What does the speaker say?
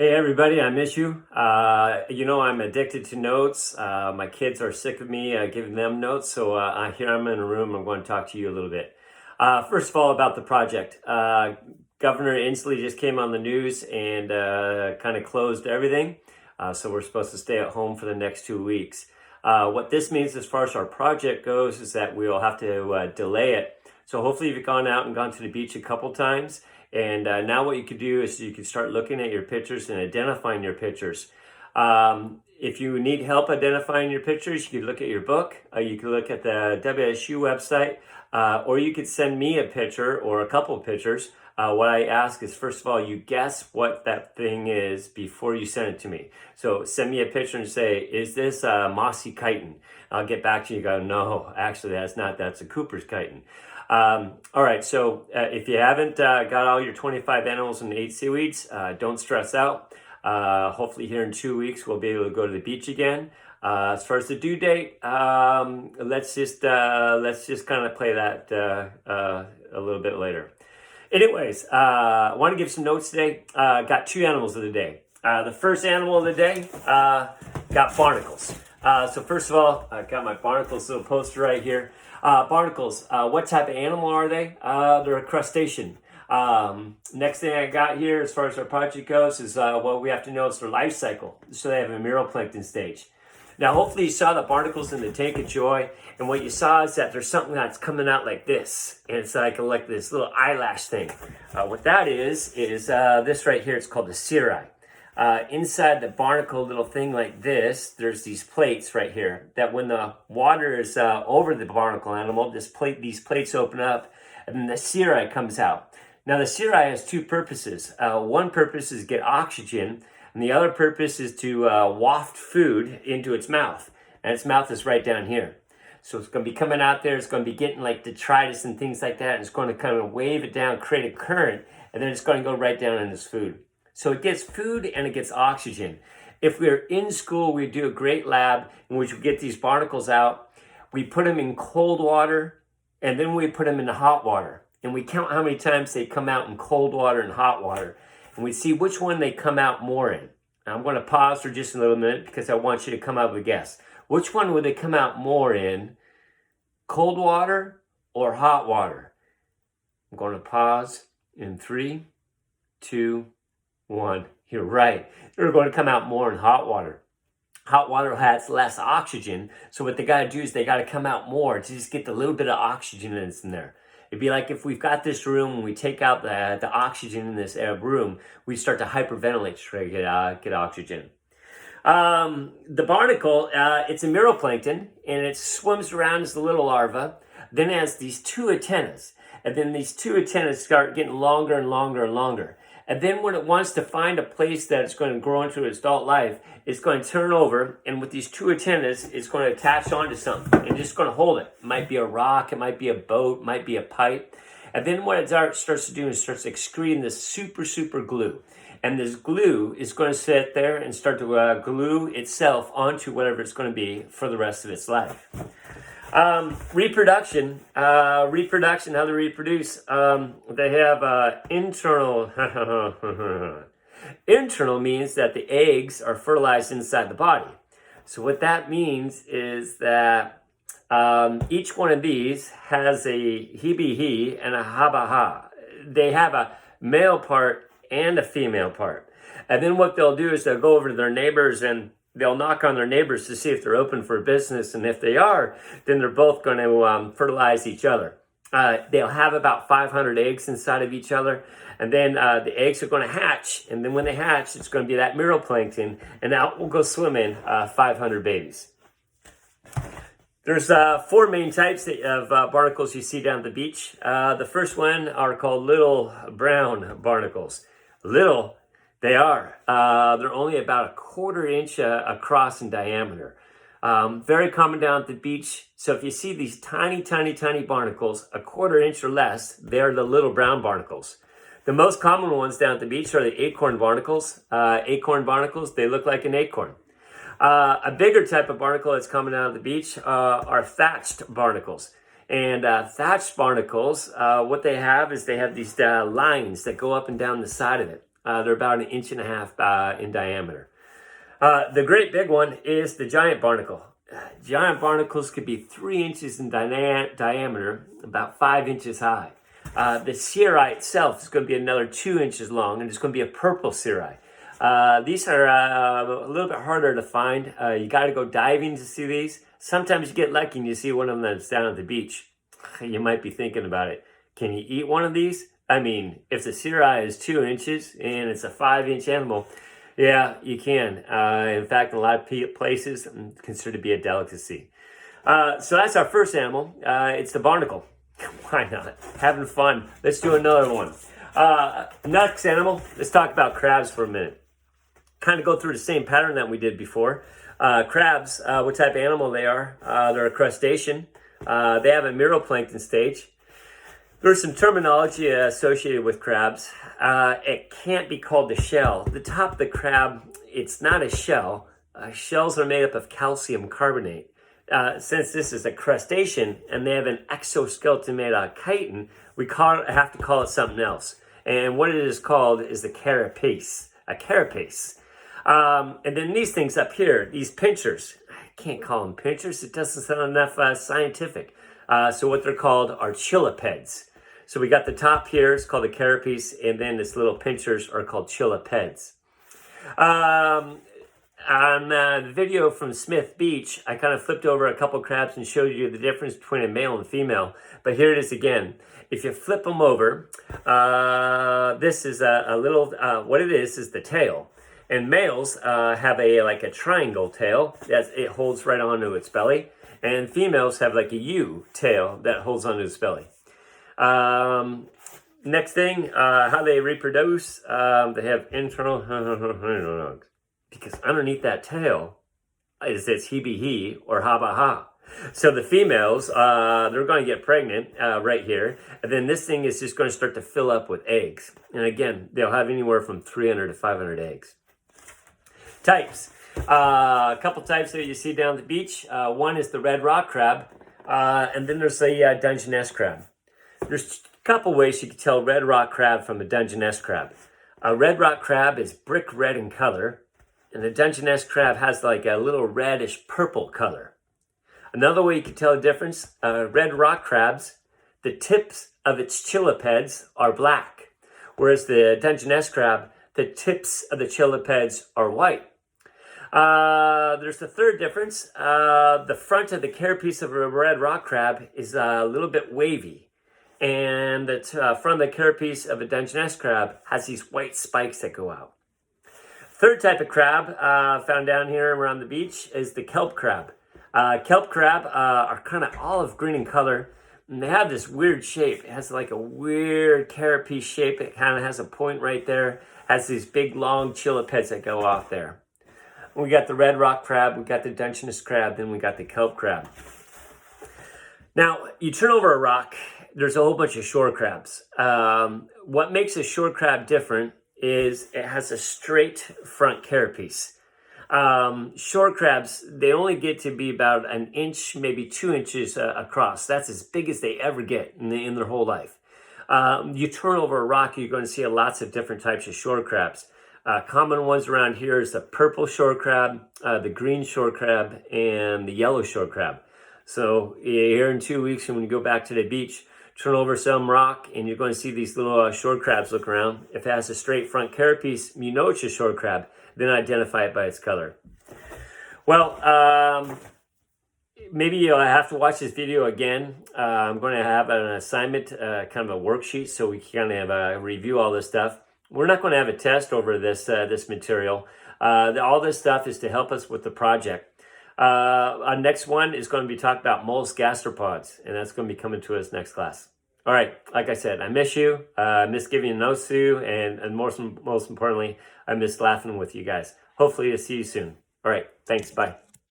Hey everybody, I miss you. I'm addicted to notes. My kids are sick of me giving them notes, so here I'm in a room. I'm going to talk to you a little bit. First of all, about the project. Governor Inslee just came on the news and kind of closed everything. So we're supposed to stay at home for the next 2 weeks. What this means as far as our project goes is that we'll have to delay it. So hopefully you've gone out and gone to the beach a couple times. And now what you could do is you can start looking at your pictures and identifying your pictures. If you need help identifying your pictures, you could look at your book. You could look at the WSU website, or you could send me a picture or a couple of pictures. What I ask is, first of all, you guess what that thing is before you send it to me. So send me a picture and say, is this a mossy chitin? I'll get back to you and go, no, actually that's not, that's a Cooper's chitin. All right, so if you haven't got all your 25 animals and 8 seaweeds, don't stress out. Hopefully here in 2 weeks, we'll be able to go to the beach again. As far as the due date, let's just kind of play that a little bit later. Anyways, I want to give some notes today. Got 2 animals of the day. The first animal of the day got barnacles. So first of all, I got my barnacles little poster right here. Barnacles, what type of animal are they? They're a crustacean. Next thing I got here as far as our project goes is what we have to know is their life cycle. So they have a meroplankton stage. Now hopefully you saw the barnacles in the tank of joy, and what you saw is that there's something that's coming out like this, and it's like this little eyelash thing. What that is this right here. It's called the cirri. Inside the barnacle little thing like this, there's these plates right here that when the water is over the barnacle animal, these plates open up and then the cirri comes out. Now the cirri has 2 purposes. One purpose is get oxygen, and the other purpose is to waft food into its mouth. And its mouth is right down here. So it's going to be coming out there, it's going to be getting like detritus and things like that, and it's going to kind of wave it down, create a current, and then it's going to go right down in its food. So it gets food and it gets oxygen. If we're in school, we do a great lab in which we get these barnacles out. We put them in cold water, and then we put them in the hot water. And we count how many times they come out in cold water and hot water. And we see which one they come out more in. Now, I'm going to pause for just a little minute because I want you to come up with a guess. Which one would they come out more in? Cold water or hot water? I'm going to pause in 3, 2, 1. You're right. They're going to come out more in hot water. Hot water has less oxygen, so what they got to do is they got to come out more to just get the little bit of oxygen that's in there. It'd be like if we've got this room and we take out the oxygen in this room, we start to hyperventilate to try to get oxygen. The barnacle, it's a meroplankton, and it swims around as a little larva. Then it has these 2 antennas, and then these 2 antennas start getting longer and longer and longer. And then when it wants to find a place that it's going to grow into its adult life, it's going to turn over, and with these 2 antennas, it's going to attach onto something and just going to hold it. It might be a rock, it might be a boat, it might be a pipe. And then what it starts to do is starts excreting this super glue. And this glue is going to sit there and start to glue itself onto whatever it's going to be for the rest of its life. Reproduction, how they reproduce. They have internal. Internal means that the eggs are fertilized inside the body. So what that means is that each one of these has a he and a ha. They have a male part and a female part. And then what they'll do is they'll go over to their neighbors and they'll knock on their neighbors to see if they're open for business. And if they are, then they're both going to fertilize each other. They'll have about 500 eggs inside of each other. And then the eggs are going to hatch. And then when they hatch, it's going to be that meroplankton. And out will go swimming 500 babies. There's 4 main types of barnacles you see down at the beach. The first one are called little brown barnacles. Little, they are. They're only about 1/4 inch across in diameter. Very common down at the beach. So if you see these tiny barnacles, 1/4 inch or less, they're the little brown barnacles. The most common ones down at the beach are the acorn barnacles. Acorn barnacles, they look like an acorn. A bigger type of barnacle that's common down at the beach are thatched barnacles. And thatched barnacles, what they have is they have these lines that go up and down the side of it. They're about 1.5 inches in diameter. The great big one is the giant barnacle. Giant barnacles could be 3 inches in diameter, about 5 inches high. The cirri itself is going to be another 2 inches long, and it's going to be a purple cirri. These are a little bit harder to find. You got to go diving to see these. Sometimes you get lucky and you see one of them that's down at the beach. You might be thinking about it. Can you eat one of these? I mean, if the cirri is 2 inches and it's a 5-inch animal, yeah, you can. In fact, in a lot of places, it's considered to be a delicacy. So that's our first animal. It's the barnacle. Why not? Having fun. Let's do another one. Next animal, let's talk about crabs for a minute. Kind of go through the same pattern that we did before. Crabs, what type of animal they are? They're a crustacean. They have a meroplankton stage. There's some terminology associated with crabs. It can't be called the shell. The top of the crab, it's not a shell. Shells are made up of calcium carbonate. Since this is a crustacean and they have an exoskeleton made out of chitin, we have to call it something else. And what it is called is the carapace, a carapace. And then these things up here, these pinchers, I can't call them pinchers. It doesn't sound enough scientific. So what they're called are chilipeds. So we got the top here, it's called the carapace, and then this little pinchers are called chilipeds. On the video from Smith Beach, I kind of flipped over a couple crabs and showed you the difference between a male and female. But here it is again. If you flip them over, this is a little, what it is the tail. And males have like a triangle tail that it holds right onto its belly. And females have like a U tail that holds onto its belly. Next thing, how they reproduce, they have internal, because underneath that tail is it's he or ha. So the females, they're going to get pregnant right here. And then this thing is just going to start to fill up with eggs. And again, they'll have anywhere from 300 to 500 eggs. Types. A couple types that you see down at the beach. One is the red rock crab. And then there's the Dungeness crab. There's a couple ways you can tell red rock crab from a Dungeness crab. A red rock crab is brick red in color. And the Dungeness crab has like a little reddish purple color. Another way you can tell the difference, red rock crabs, the tips of its chilipeds are black. Whereas the Dungeness crab, the tips of the chilipeds are white. There's the third difference. The front of the carapace of a red rock crab is a little bit wavy. And the front of the carapace of a Dungeness crab has these white spikes that go out. Third type of crab found down here around the beach is the kelp crab. Kelp crab are kind of olive green in color. And they have this weird shape. It has like a weird carapace shape. It kind of has a point right there. Has these big long chilipeds that go off there. We got the red rock crab, we got the Dungeness crab, then we got the kelp crab. Now, you turn over a rock, there's a whole bunch of shore crabs. What makes a shore crab different is it has a straight front carapace. Shore crabs, they only get to be about 1 inch, maybe 2 inches across. That's as big as they ever get in their whole life. You turn over a rock, you're going to see lots of different types of shore crabs. Common ones around here is the purple shore crab, the green shore crab, and the yellow shore crab. So here in 2 weeks, when you go back to the beach, turn over some rock, and you're going to see these little shore crabs look around. If it has a straight front carapace, you know it's a shore crab. Then identify it by its color. Well, maybe you'll have to watch this video again. I'm going to have an assignment, kind of a worksheet, so we can kind of review all this stuff. We're not going to have a test over this material. All this stuff is to help us with the project. Our next one is going to be talking about mollusk gastropods, and that's going to be coming to us next class. All right, like I said, I miss you. I miss giving you notes to you, and most importantly, I miss laughing with you guys. Hopefully, I'll see you soon. All right, thanks. Bye.